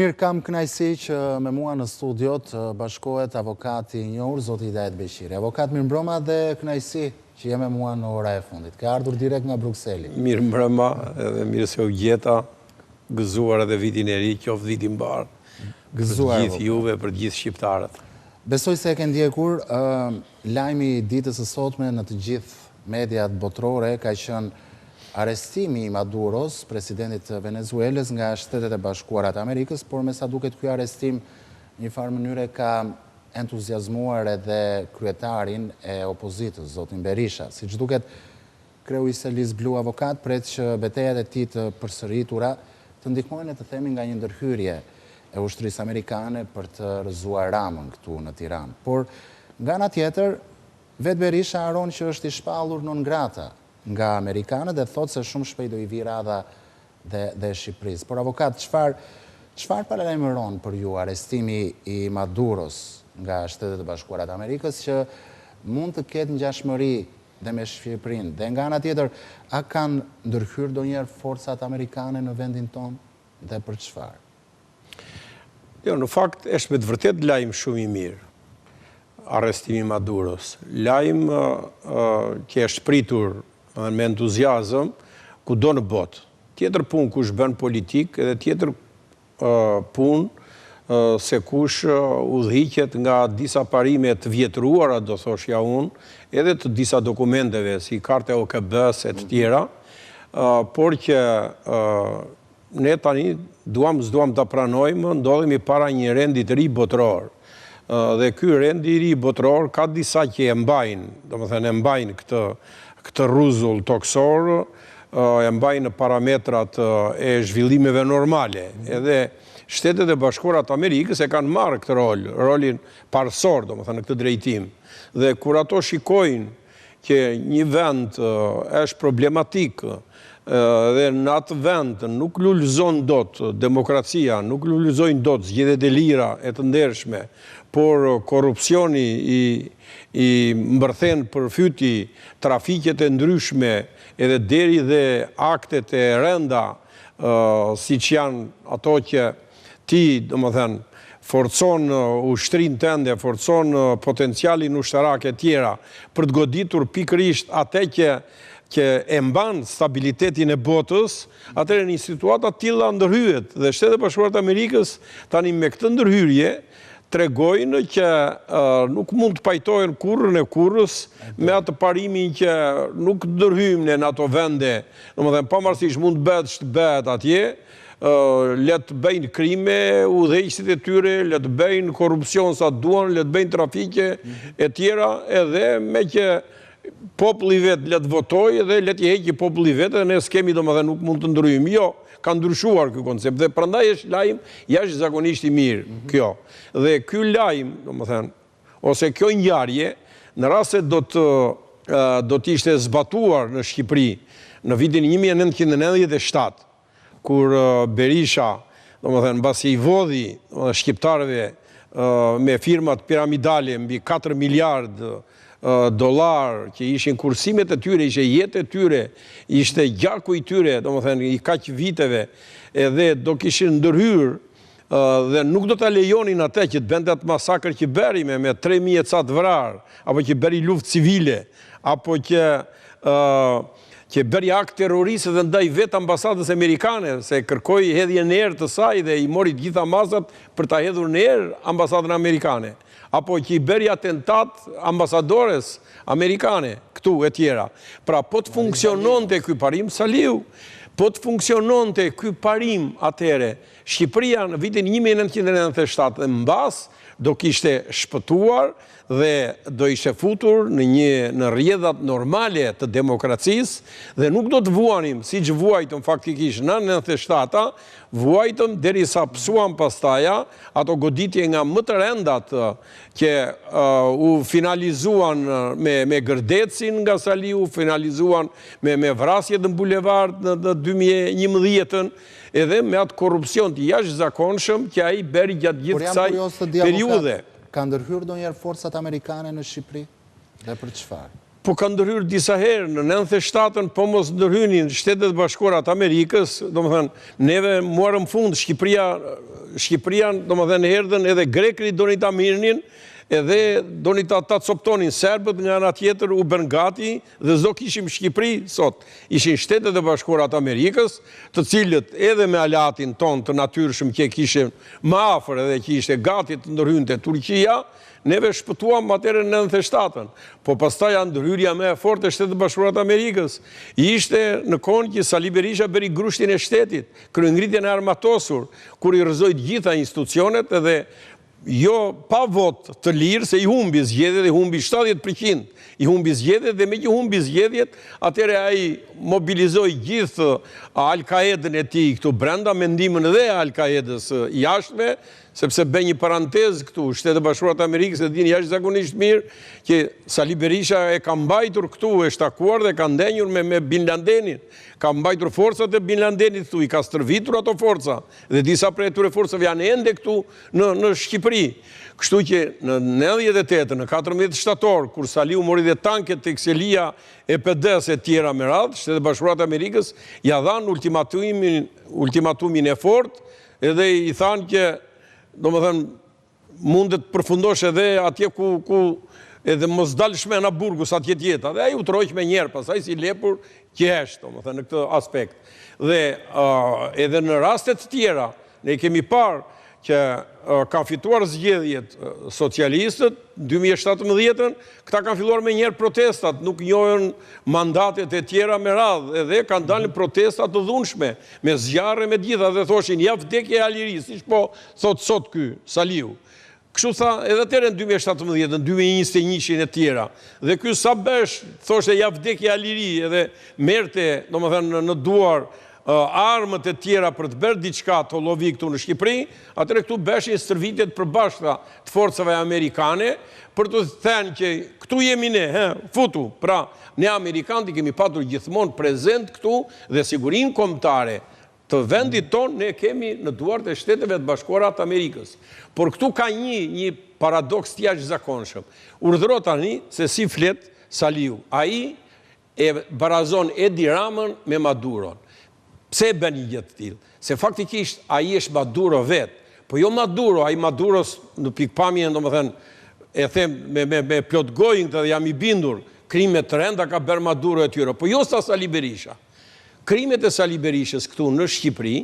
Mirë, kam kënaqësi që me mua në studio të bashkohet avokati i njohur, zoti Hidayet Beqiri. Avokat, mirëmbrëma dhe kënaqësi që je me mua në ora e fundit. Ka ardhur direkt nga Brukseli. Mirëmbrëma edhe mirë se u gjeta, gëzuar edhe vitin e ri, qoftë viti mbar. Gëzuar për gjithë juve, për gjithë shqiptarët. Besoj se e ke ndjekur, lajmi i ditës së sotme në të gjithë mediat botërore ka qenë arestimi i Maduros, presidentit të Venezuelës, nga Shtetet e Bashkuara të Amerikës, por me sa duket ky arrestim në një farë mënyre ka entuziazmuar edhe kryetarin e opozitës, zotin Berisha. Siç duket, kreu i Selis Blu avokat pret që betejat e tij të përsëritura të ndihmojnë të themi nga një ndërhyrje e ushtrisë amerikane për të rrëzuar Ramën këtu në Tiranë. Por nga ana tjetër, vetë Berisha haron që është i shpallur non grata nga amerikanët dhe thotë se shumë shpejt do i vi radha dhe Shqipërisë. Por avokat, çfarë paralajmëron për ju arrestimi i Maduros nga Shtetet e Bashkuara të Amerikës që mund të ketë ngjashmëri dhe me Shqipërinë? Dhe nga ana tjetër, a kanë ndërhyrë ndonjëherë forcat amerikane në vendin tonë dhe për çfarë? Jo, në fakt është me të vërtet lajm shumë i mirë arrestimi i Maduros. Lajm që është pritur me entuziazëm kudo në botë. Tjetër punë kush bën politik edhe tjetër punë se kush udhëhiqet nga disa parime të vjetruara, do thoshja unë, edhe të disa dokumenteve si karta e OKB-s e të tjera, por që ne tani s'duam ta pranojmë, ndodhemi para një rendi të ri botëror. Dhe ky rendi i ri botëror ka disa që e mbajnë, domethënë e mbajnë këtë rruzull toksor, e mbajnë në parametrat e zhvillimeve normale. Edhe Shtetet e Bashkuara të Amerikës e kanë marrë këtë rolin parësor, domethënë në këtë drejtim. Dhe kur ato shikojnë që një vend është problematik dhe në atë vend nuk lulëzon dot demokracia, nuk lulëzojnë dot zgjedhjet e lira e të ndershme, por korrupsioni i mbërthen përfyti, trafiqet e ndryshme, edhe deri dhe aktet e rënda, siç janë ato që ti, domethënë, forcon ushtrinë tënde, forcon potencialin ushtarak e tjera, për të goditur pikërisht atë që e mban stabilitetin e botës, atëherë një situatë të tilla ndërhyhet dhe Shtetet e Bashkuara të Amerikës tani me këtë ndërhyrje tregojnë që nuk mund të pajtojnë kurrën e kurrës me atë parimin që nuk ndërhyjmë ne në ato vende, domethënë pavarësisht mund bëhet atje, le të bëjnë krime udhëheqësit e tyre, le të bëjnë korrupsion sa duan, le të bëjnë trafike e tjera, edhe me që populli vetë le të votojë dhe le të heqë populli vetë, dhe ne s'kemi domethënë nuk mund të ndryhemi. Jo, ka ndryshuar ky koncept dhe prandaj është lajm jashtëzakonisht i mirë kjo. Dhe ky lajm, domethënë, ose kjo ngjarje, në rast se do të ishte zbatuar në Shqipëri në vitin 1997, kur Berisha, domethënë, mbasi i vodhi shqiptarëve me firmat piramidale mbi 4 miliardë dollar, që ishin kursimet e tyre, ishte jetë e tyre, ishte gjaku i tyre, domethënë i kaq viteve, edhe do kishin ndërhyrë dhe nuk do ta lejonin atë që të bënte atë masakër që bëri me 3000 ca të vrarë, apo që bëri luftë civile, apo që bëri akt terrorist dhe ndaj vetë ambasadës amerikane, se kërkoi hedhjen në erë të saj dhe i mori të gjitha masat për ta hedhur në erë ambasadën amerikane, apo që i bëri atentat ambasadores amerikane, këtu e tjera. Pra, po të funksiononte ky parim, Saliu, po të funksiononte ky parim atëre, Shqipëria në vitin 1997 dhe mbas do kishte shpëtuar dhe do ishte futur në rrjedhat normale të demokracisë dhe nuk do të vuanim, si që vuajtëm faktikisht në 97-a, vuajtëm derisa psuam pastaja ato goditje nga më të rendat që u finalizuan me gërdecin nga Saliu, finalizuan me vrasjet në bulevard në 2011-ën, edhe me atë korrupsion të jashtëzakonshëm që ai bëri gjatë gjithë kësaj periudhe. Ka ndërhyrë ndonjëherë forcat amerikane në Shqipëri? Dhe për çfarë? Po ka ndërhyrë disa herë, në 97-ën po mos ndërhynin Shtetet Bashkuara të Amerikës, do më thënë, neve muarëm fund, Shqipëria, do më thënë, erdhen edhe Grekri doni ta mirnin, edhe doni ta coptonin Serbët, nga ana tjetër u bën gati dhe s'do kishim Shqipëri sot. Ishin Shtetet e Bashkuara të Amerikës, të cilët edhe me alatin ton të natyrshëm që kishin më afër edhe që ishte gati të ndërhynte Turqia, neve shpëtuam atëherë në 97-ën, po pastaj ndërhyrja më e fortë e Shtetit Bashkuar të Amerikës ishte në kohën që Sali Berisha bëri grushtin e shtetit, kryengritjen e armatosur, kur i rrëzoi të gjitha institucionet edhe jo pa vot të lirë, se i humbi zgjedhjet, i humbi 70%, i humbi zgjedhjet dhe me që humbi zgjedhjet, atëherë ai mobilizoi gjithë Al-Qaedën e tij këtu brenda, me ndihmën edhe Al-Qaedës jashtme, sepse bën një parantezë këtu, Shtetet Bashkuara të Amerikës e dinë jashtëzakonisht mirë që Sali Berisha e ka mbajtur këtu, e shtakuar dhe ka ndenjur me Bin Ladenin, ka mbajtur forcat e Bin Ladenit këtu, i ka stërvitur ato forca, dhe disa prej atyre forcave janë ende këtu në Shqipëri. Kështu që në 98, në 14 shtator, kur Saliu mori dhe tanket të Kselia e PD-s e tjera me radhë, Shtetet Bashkuara të Amerikës ja dhanë ultimatumin e fortë, edhe i thanë që do më thënë, mundet përfundosh edhe atje ku edhe mos dalë shmena Burgus atje tjeta. Dhe aji u trojq me njerë, pasaj si lepur qeshtë, do më thënë, në këtë aspekt. Dhe edhe në rastet tjera, ne kemi parë që kanë fituar zgjedhjet socialistët, 2017-ën, këta kanë filluar me njerë protestat, nuk njohën mandatet e tjera me radhë, edhe kanë dalë protestat të dhunshme, me zjarre me gjitha, dhe thoshin, ja vdekje e Aliris, ish po, thot sot ky, Saliu. Kështu tha, edhe tërë në 2017-ën, 2021-in e tjera, dhe ky sa besh, thoshe, ja vdekje e Aliri, edhe merte, do më thënë, në duar, armët e tjera për të bërë diçka të lovi këtu në Shqipëri, atëre këtu beshin stërvitjet përbashkëta të forcave amerikane, për të thënë që këtu jemi ne, futu, pra ne Amerikanët i kemi patur gjithmonë prezent këtu dhe sigurin kombëtare të vendit tonë ne kemi në duart e Shteteve të Bashkuara të Amerikës. Por këtu ka një paradoks të jashtëzakonshëm. Urdhëro tani se si flet Saliu. Ai e barazon Edi Ramën me Maduron. Pse e bën një gjë të tillë? Se faktikisht ai është Maduro vetë, po jo Maduro, ai Maduros në pikpamjen, domethënë, e them me plot gojën dhe jam i bindur, krimet të rënda ka bërë Maduro e tyre, po jo sa Sali Berisha. Krimet e Sali Berishës këtu në Shqipëri,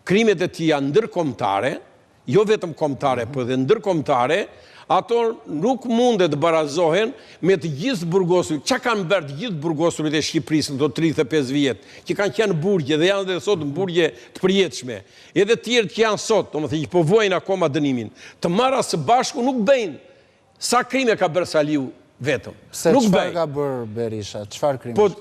krimet e tij janë ndërkombëtare, jo vetëm kombëtare, por edhe ndërkombëtare, ato nuk mundet të barazohen me të gjithë burgosurit. Qa kanë bërë të gjithë burgosurit e Shqipërisë në të 35 vjetë, që kanë qenë burgje dhe janë dhe sot në burgje të përjetshme. Edhe tjerë që janë sot, do më thënë, po vojnë akoma dënimin. Të marra së bashku nuk bëjnë. Sa krime ka bërë Saliu vetëm? Nuk bëjnë. Qëfar ka bërë Berisha? Qëfar krime?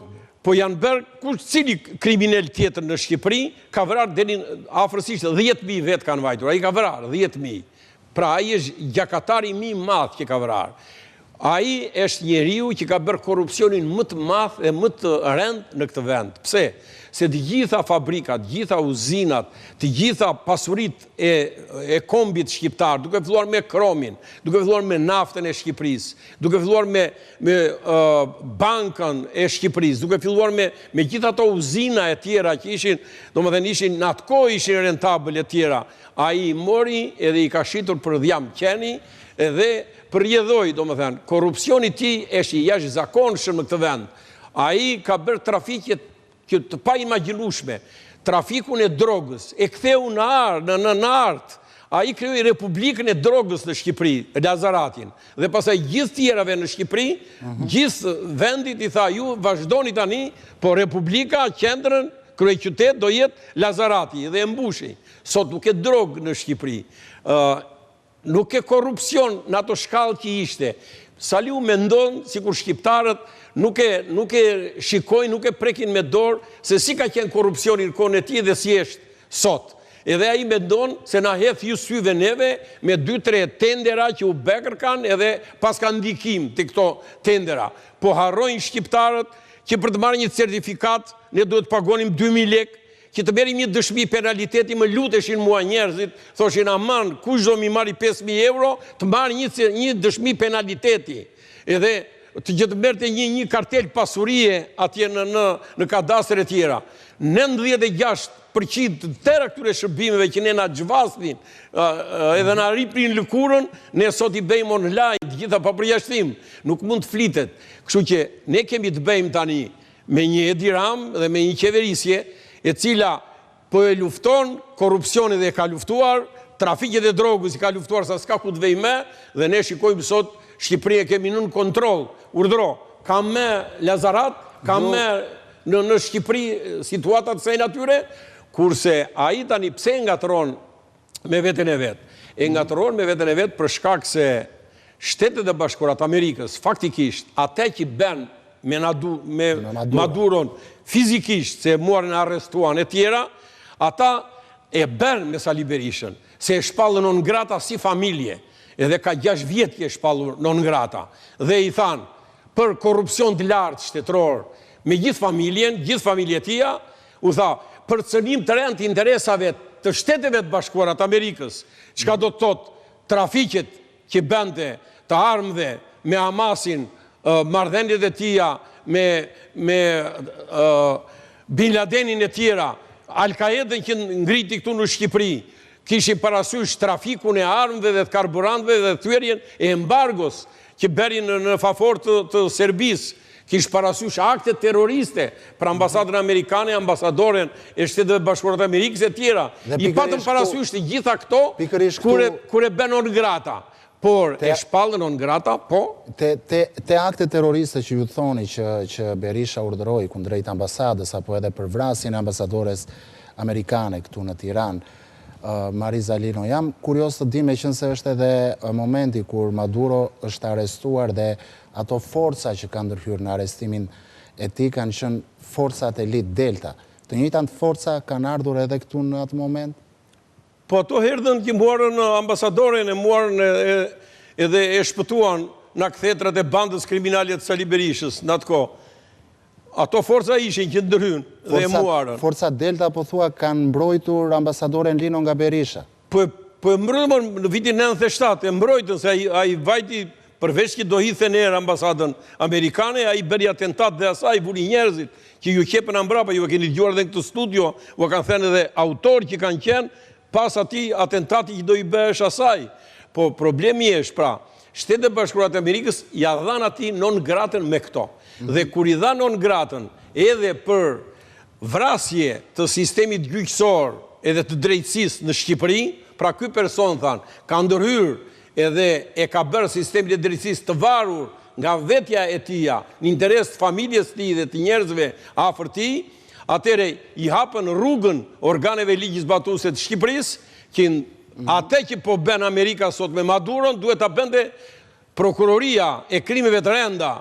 Po janë bërë, cili kriminal tjetër në Shqipëri, ka vrarë deri afërsisht 10.000 vetë kanë vajtur. Ai ka vrarë 10.000. Pra, ai është gjakatari mi madh që ka vrarë. Ai është njeriu që ka bërë korrupsionin më të madh e më të rënd në këtë vend. Pse? Se të gjitha fabrikat, të gjitha uzinat, të gjitha pasurit e kombit shqiptar, duke filluar me kromin, duke filluar me naftën e Shqipërisë, duke filluar me bankën e Shqipërisë, duke filluar me gjitha ato uzina e tjera që ishin, domethënë ishin në atë kohë ishin rentabël e tjera, ai mori edhe i ka shitur për dhjam qeni edhe përjedhoi, domethënë, korrupsioni i tij është i jashtëzakonshëm në këtë vend. Ai ka bërë trafiqe të pa imagjinueshme, trafikun e drogës, e ktheu në art. Ai krijoi Republikën e drogës në Shqipëri, Lazaratin. Dhe pastaj gjithë tjerave në Shqipëri, gjithë vendit i tha ju vazhdoni tani, po Republika, qendrën, kryeqytet do jetë Lazarati dhe e mbushi. Sot nuk e drogë në Shqipëri. Nuk e korrupsion në ato shkallë që ishte. Saliu mendon, sikur shqiptarët nuk e shikojnë, nuk e prekin me dorë, se si ka qenë korrupsioni në kohën e tij dhe si është sot. Edhe ai mendon se na hedh ju syve neve me 2-3 tendera që u bekër kanë edhe pas ka ndikim të këto tendera. Po harrojnë shqiptarët që për të marrë një certifikat ne duhet të pagonim 2.000 lekë, që të berim një dëshmi penaliteti, më luteshin mua njerëzit, thoshin aman, kush do mi marri 5.000 euro, të marri një dëshmi penaliteti. Edhe të gjithë merte një kartel pasurie atje në kadastër e tjera. 96% të tëra këtyre shërbimeve që ne na gjvasnin edhe na riprin lëkurën, ne sot i bëjmë online, gjitha pa përjashtim, nuk mund të flitet. Kështu që ne kemi të bëjmë tani me një Edi Ram dhe me një qeverisje e cila po e lufton, korupcionin dhe e ka luftuar, trafiket e drogës i ka luftuar sa s'ka ku të vej me, dhe ne shikojmë sot Shqipëria kemi nën kontrol, urdhro, kam me Lazarat, kam me në Shqipëri situatat se natyre, kurse a i tani pse ngatëron me veten e vetë? E ngatëron me veten e vetë për shkak se Shtetet e Bashkuara Amerikës, faktikisht, ate që ben me Maduron fizikisht, se muarën arrestuan e tjera, ata e ben me Sali Berishën, se e shpallën non grata si familje, edhe ka 6 vjetë që e shpallur non grata, dhe i thanë, për korupcion të lartë shtetëror, me gjithë familje tia, u tha, për cënim të rend të interesave të Shteteve të Bashkuara të Amerikës, çka do të thotë trafiqet që bente të armëve me Hamasin, marrëdhëniet e tia me Bin Ladenin e tjera, Al-Qaedën që ngriti këtu në Shqipëri, kishin parasysh trafikun e armëve dhe të karburantëve dhe thyerjen e embargos që berin në favor të Serbisë, kish parasysh akte terroriste për ambasadën amerikane, ambasadoren e Shteteve Bashkuara të Amerikës e tjera. I patëm parasysh të gjitha këto kur e bën non grata. Por e shpallën non grata, po? Te akte terroriste që ju thoni që Berisha urdhëroi kundrejt ambasadës apo edhe për vrasjen e ambasadores amerikane këtu në Tiranë, Mariza Lino, jam kurios të di me qënë se është edhe momenti kur Maduro është arrestuar dhe ato forca që kanë ndërhyrë në arrestimin e tij kanë qenë forcat elit Delta. Të njëjtat forca kanë ardhur edhe këtu në atë moment? Po ato herdhën që muarën ambasadoren, e muarën edhe e shpëtuan në kthetrat e bandës kriminale të Sali Berishës në atë kohë. Ato forca ishin që ndërhyn dhe e muarën. Forca Delta po thua kanë mbrojtur ambasadoren Lino nga Berisha? Po e mbrojtën në vitin 97, e mbrojtën se ai vajti përveç që do hithen erë ambasadën amerikane, ai bëri atentat dhe asaj vuri njerëzit që ju qepën ambrapa, ju e keni dëgjuar edhe në këtë studio, u kanë thënë edhe autor që kanë qenë pas atij atentati që do i bëhesh asaj. Po problemi është pra, Shtetet e Bashkuara të Amerikës ja dhanë atij non gratën me këto. Dhe kur i dha non gratën edhe për vrasje të sistemit gjyqësor edhe të drejtësisë në Shqipëri, pra ky person thanë, ka ndërhyrë edhe e ka bërë sistemin e drejtësisë të varur nga vetja e tija, në interes të familjes tij dhe të njerëzve afër tij, atëre i hapën rrugën organeve ligjizbatuese të Shqipërisë, që atë që po bën Amerika sot me Maduron, duhet ta bënte prokuroria e krimeve të rënda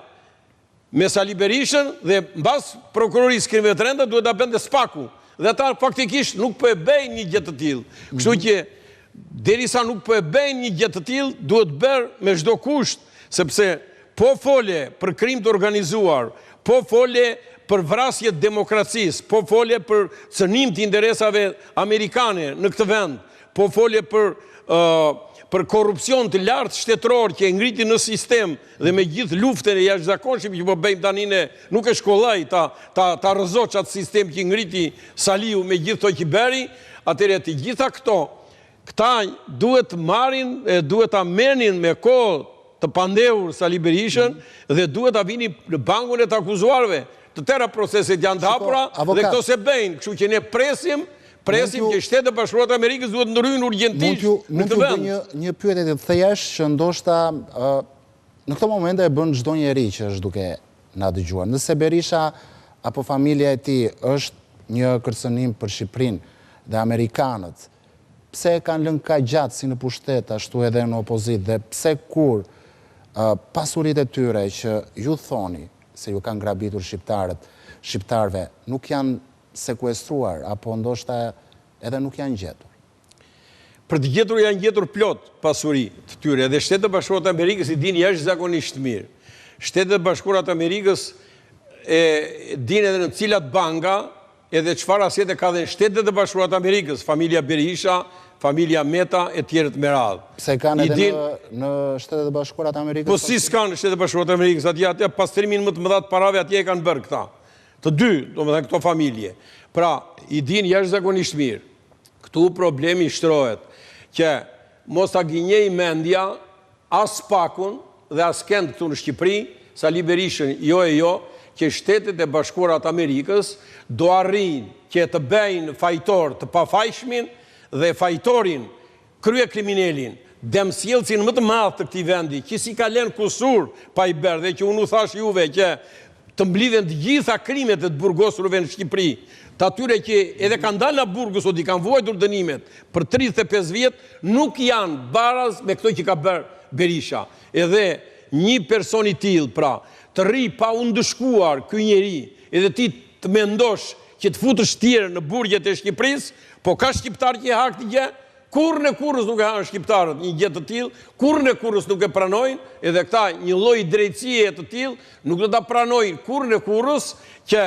me Sali Berishën dhe mbas prokurorisë krimeve të rënda duhet ta bënte Spaku. Dhe ata faktikisht nuk po e bëjnë një gjë të tillë. Kështu që derisa nuk po e bëjnë një gjë të tillë, duhet bërë me çdo kusht, sepse po fole për krim të organizuar, po fole për vrasje të demokracisë, po fole për cënim të interesave amerikane në këtë vend, po fole për korupcion të lartë shtetëror që e ngriti në sistem dhe me gjithë luftën e jashtëzakonshme që po bëjmë tani ne, nuk e shkollaj ta rrëzoq atë sistem që ngriti Saliu me gjithë to që bëri, atëre të gjitha këta duhet marrin, duhet ta merrnin me kohë të pandehur Sali Berishën dhe duhet ta vinin në bankun e të akuzuarve. Të tëra proceset janë të hapura dhe këto se bëjnë, kështu që ne presim që Shtetet e Bashkuara të Amerikës duhet ndryhen urgjentisht në këtë vend. Mund t'ju një pyetje të thjeshtë që ndoshta në këtë moment e bën çdo njeri që është duke na dëgjuar. Nëse Berisha apo familja e tij është një kërcënim për Shqipërinë dhe amerikanët, pse e kanë lënë kaq gjatë si në pushtet ashtu edhe në opozitë dhe pse kur pasuritë e tyre që ju thoni se ju kanë grabitur shqiptarëve nuk janë sekuestruar, apo ndoshta edhe nuk janë gjetur? Për të gjetur janë gjetur plot pasuri të tyre, dhe Shtetet e Bashkuara të Amerikës i dinë jashtëzakonisht mirë. Shtetet e Bashkuara të Amerikës e dinë edhe në cilat banka, edhe çfarë asjete ka dhe Shtetet e Bashkuara të Amerikës, familja Berisha, familja Meta e tjerët me radhë. Se kanë edhe në Shtetet e Bashkuara të Amerikës? Po si s'kanë në Shtetet e Bashkuara të Amerikës, atje pastrimin më të mëdha të parave atje e kanë bërë këta. Të dy, domethënë këto familje. Pra, i din jashtëzakonisht mirë. Këtu problemi shtrohet që mos ta gënjej mendja as pakun dhe as kënd këtu në Shqipëri, Sali Berishën jo, që Shtetet e Bashkuara të Amerikës do arrijnë që të bëjnë fajtor të pafajshmin dhe fajtorin krye kriminelin, demsjellësin më të madh të këtij vendi, që si ka lënë kusur pa i bërë, dhe që unë u thash juve që të mblidhen të gjitha krimet e të burgosurve në Shqipëri, të atyre që edhe kanë dalë në Burgos o di kanë vuajtur dënimet për 35 vjet, nuk janë baraz me këto që ka bërë Berisha. Edhe një person i tillë, pra, të rri pa u ndëshkuar ky njeri, edhe ti të mendosh që të futësh tjerë në burgjet e Shqipërisë, po ka shqiptar që e hak të gjë, kurrën e kurrës nuk e hanë shqiptarët një gjë të tillë, kurrën e kurrës nuk e pranojnë, edhe këta një lloj drejtësie të tillë nuk do ta pranojnë kurrën e kurrës që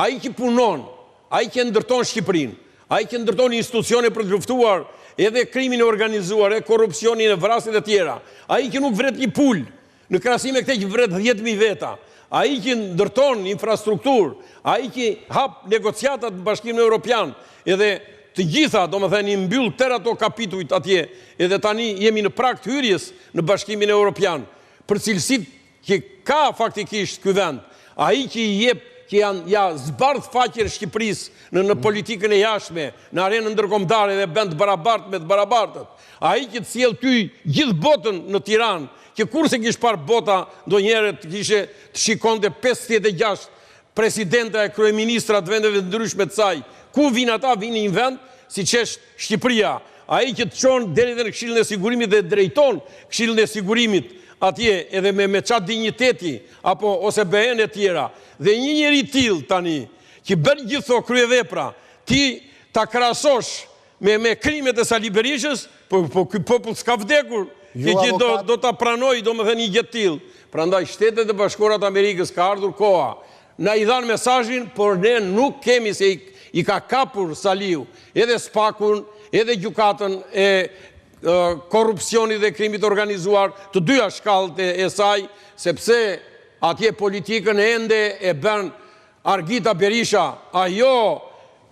ai që punon, ai që ndërton Shqipërinë, ai që ndërton institucione për të luftuar edhe krimin e organizuar, e korrupsionin, e vrasjet e tjera, ai që nuk vret një pul, në krahasim me këtë që vret 10.000 veta, ai që ndërton infrastrukturë, ai që hap negociatat në Bashkimin Evropian, edhe të gjitha, domethënë, i mbyll tërë ato kapitujt atje, edhe tani jemi në prag të hyrjes në Bashkimin Evropian, për cilësitë që ka faktikisht ky vend, ai që i jep që ja zbardh faqen e Shqipërisë në politikën e jashtme, në arenën ndërkombëtare dhe bën të barabartë me të barabartët. Ai që të sjell ty gjithë botën në Tiranë, që kurse kish parë bota ndonjëherë të shikonte 56 presidenta e kryeministra të vendeve të ndryshme të saj. Ku vinë ata? Vinë një vend siç është Shqipëria. Ai që të çon deri në Këshillin e Sigurimit dhe drejton Këshillin e Sigurimit atje edhe me çat dinjiteti apo ose BE-n e tjera. Dhe një njeri tillë tani që bën gjithë kryevepra, ti ta krahasosh me krimet e Sali Berishës, po ky popull s'ka vdekur. Që do ta pranoj, domethënë, një gjë të tillë. Prandaj Shtetet e Bashkuara të Amerikës ka ardhur koha. Na i dhan mesazhin, por ne nuk kemi se i ka kapur Saliu, edhe spakun, edhe gjykatën e korrupsionit dhe krimit organizuar, të dyja shkallët e saj, sepse atje politikën ende e bën Argita Berisha, ajo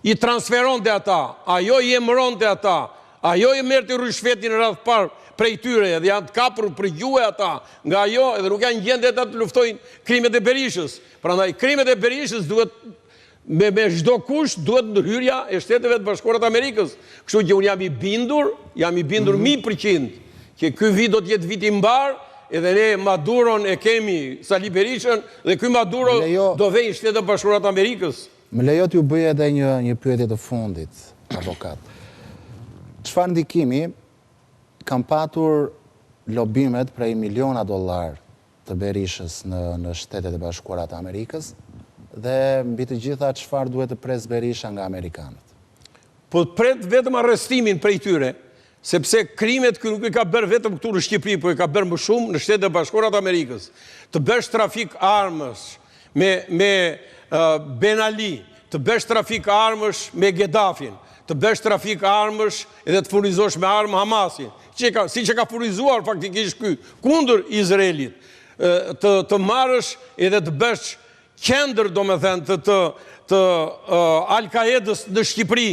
i transferonte ata, ajo i emëronte ata, ajo i merrte rishfetin radh parë prej tyre, dhe janë të kapur për gjuhë ata nga ajo, edhe nuk janë gjendje ata të luftojnë krimet e Berishës. Prandaj krimet e Berishës duhet me çdo kusht duhet ndërhyrja e Shteteve të Bashkuara të Amerikës. Kështu që unë jam i bindur 1000% që ky vit do të jetë vit i mbar, edhe ne Maduron e kemi, Sali Berishën, dhe ky Maduro do vejë Shtetet e Bashkuara të Amerikës. Më lejo t'ju bëj edhe një pyetje të fundit, avokat. Çfarë ndikimi kam patur lobimet prej miliona dollar të Berishës në Shtetet e Bashkuara të Amerikës, dhe mbi të gjitha çfarë duhet të pres Berisha nga amerikanët? Po pret vetëm arrestimin prej tyre, sepse krimet kë nuk i ka bërë vetëm këtu në Shqipëri, po i ka bërë më shumë në Shtetet e Bashkuara të Amerikës. Të bësh trafik armësh me Ben Ali, të bësh trafik armësh me Ghedafin, të bësh trafik armësh edhe të furnizosh me armë Hamasin, si që ka furnizuar faktikisht ky kundër Izraelit, të marrësh edhe të bësh qendër, domethënë, të Al-Qaedës në Shqipëri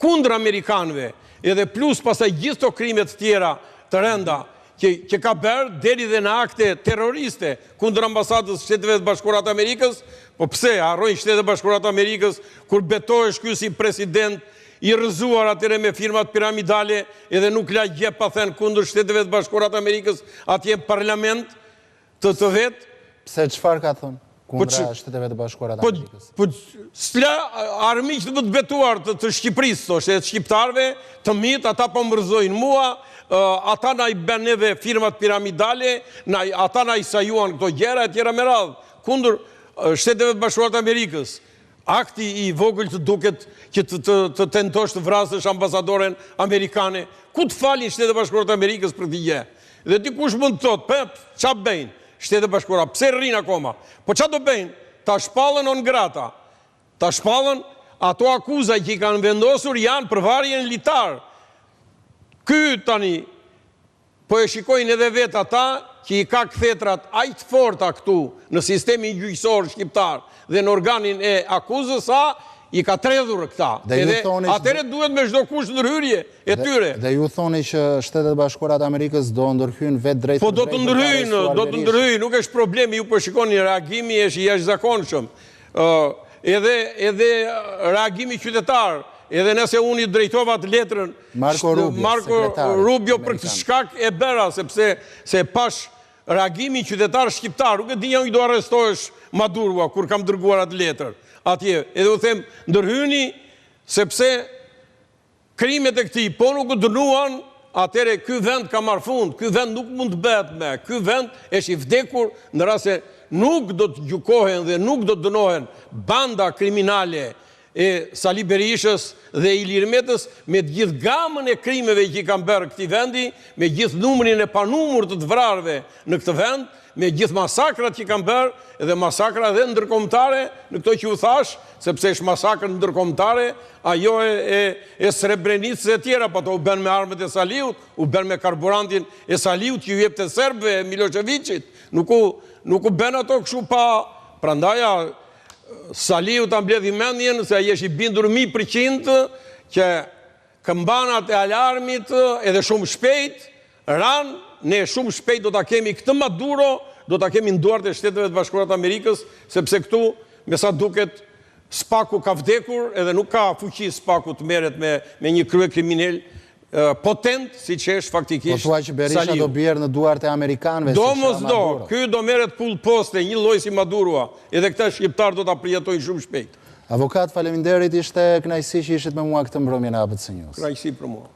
kundër amerikanëve, edhe plus pastaj gjithë to krimet tjera të rënda që ka bërë deri dhe në akte terroriste kundër ambasadës Shteteve të Bashkuara të Amerikës. Po pse harrojnë Shtetet e Bashkuara të Amerikës kur betohesh ky si president i rrëzuar atyre me firmat piramidale, edhe nuk la gjë pa thënë kundër Shteteve të Bashkuara të Amerikës atje në parlament të vet? Pse çfarë ka thënë kundra Shteteve të Bashkuara të Amerikës? Po s'la armiq të betuar të Shqipërisë, thoshte, të shqiptarëve, të mit, ata po mërzojnë mua, ata na i bën neve firmat piramidale, ata na i sajuan këto gjëra e tjera me radhë kundër Shteteve të Bashkuara të Amerikës. Akti i vogël të duket që të tentosh të vrasësh ambasadoren amerikane. Ku të falin Shtetet e Bashkuara të Amerikës për këtë gjë? Dhe dikush mund të thotë, çfarë bëjnë Shtetet e Bashkuara? Pse rrin akoma? Po çfarë do bëjnë? Ta shpallën on grata. Ta shpallën ato akuza që i kanë vendosur janë për varjen litar. Ky tani, po e shikojnë edhe vetë ata që i ka këthetrat aq të forta këtu në sistemin gjyqësor shqiptar dhe në organin e akuzës i ka tredhur këta. Edhe atëre duhet me çdo kush ndërhyrje e tyre. Dhe ju thoni që Shtetet Bashkuara të Amerikës do ndërhyjnë vetë drejt. Po do të ndërhyjnë, nuk është problemi, ju po shikoni reagimi është i jashtëzakonshëm. Edhe reagimi qytetar. Edhe nëse unë i drejtova të letrën Marco Rubio për këtë shkak e bëra, sepse se pash reagimi qytetar shqiptar, nuk e dinja unë do arrestohesh Maduro kur kam dërguar atë letër atje. Edhe u them, ndërhyni sepse krimet e këtij po nuk u dënuan, atëre ky vend ka marrë fund, ky vend nuk mund të bëhet me, ky vend është i vdekur në rast se nuk do të gjykohen dhe nuk do të dënohen banda kriminale e Sali Berishës dhe Ilir Metës me të gjithë gamën e krimeve që i kanë bërë këtij vendi, me gjithë numrin e panumur të vrarëve në këtë vend, me gjithë masakrat që i kanë bërë, edhe masakra dhe ndërkombëtare, në këto që u thash, sepse është masakrë ndërkombëtare, ajo e Srebrenicës e tjera, po ato u bën me armët e Saliut, u bën me karburantin e Saliut që ju jepte serbëve Miloševićit, nuk u bën ato kështu pa, prandaja Saliu ta mbledhi mendjen se ai është i bindur 100% që këmbanat e alarmit edhe shumë shpejt ne shumë shpejt do ta kemi këtë Maduro, do ta kemi në duart e Shteteve të Bashkuara të Amerikës, sepse këtu me sa duket Spaku ka vdekur edhe nuk ka fuqi Spaku të merret me një krye kriminal potent, si që është faktikisht Saliu. Po thua që Berisha do bjerë në duart e Amerikanëve do mos do, ky do merret pull poste, një lloj si Maduro, edhe këta shqiptar do ta përjetojnë shumë shpejt. Avokat, faleminderit, ishte kënaqësi që ishit me mua këtë mbrëmje në ABC News. Kënaqësi për mua.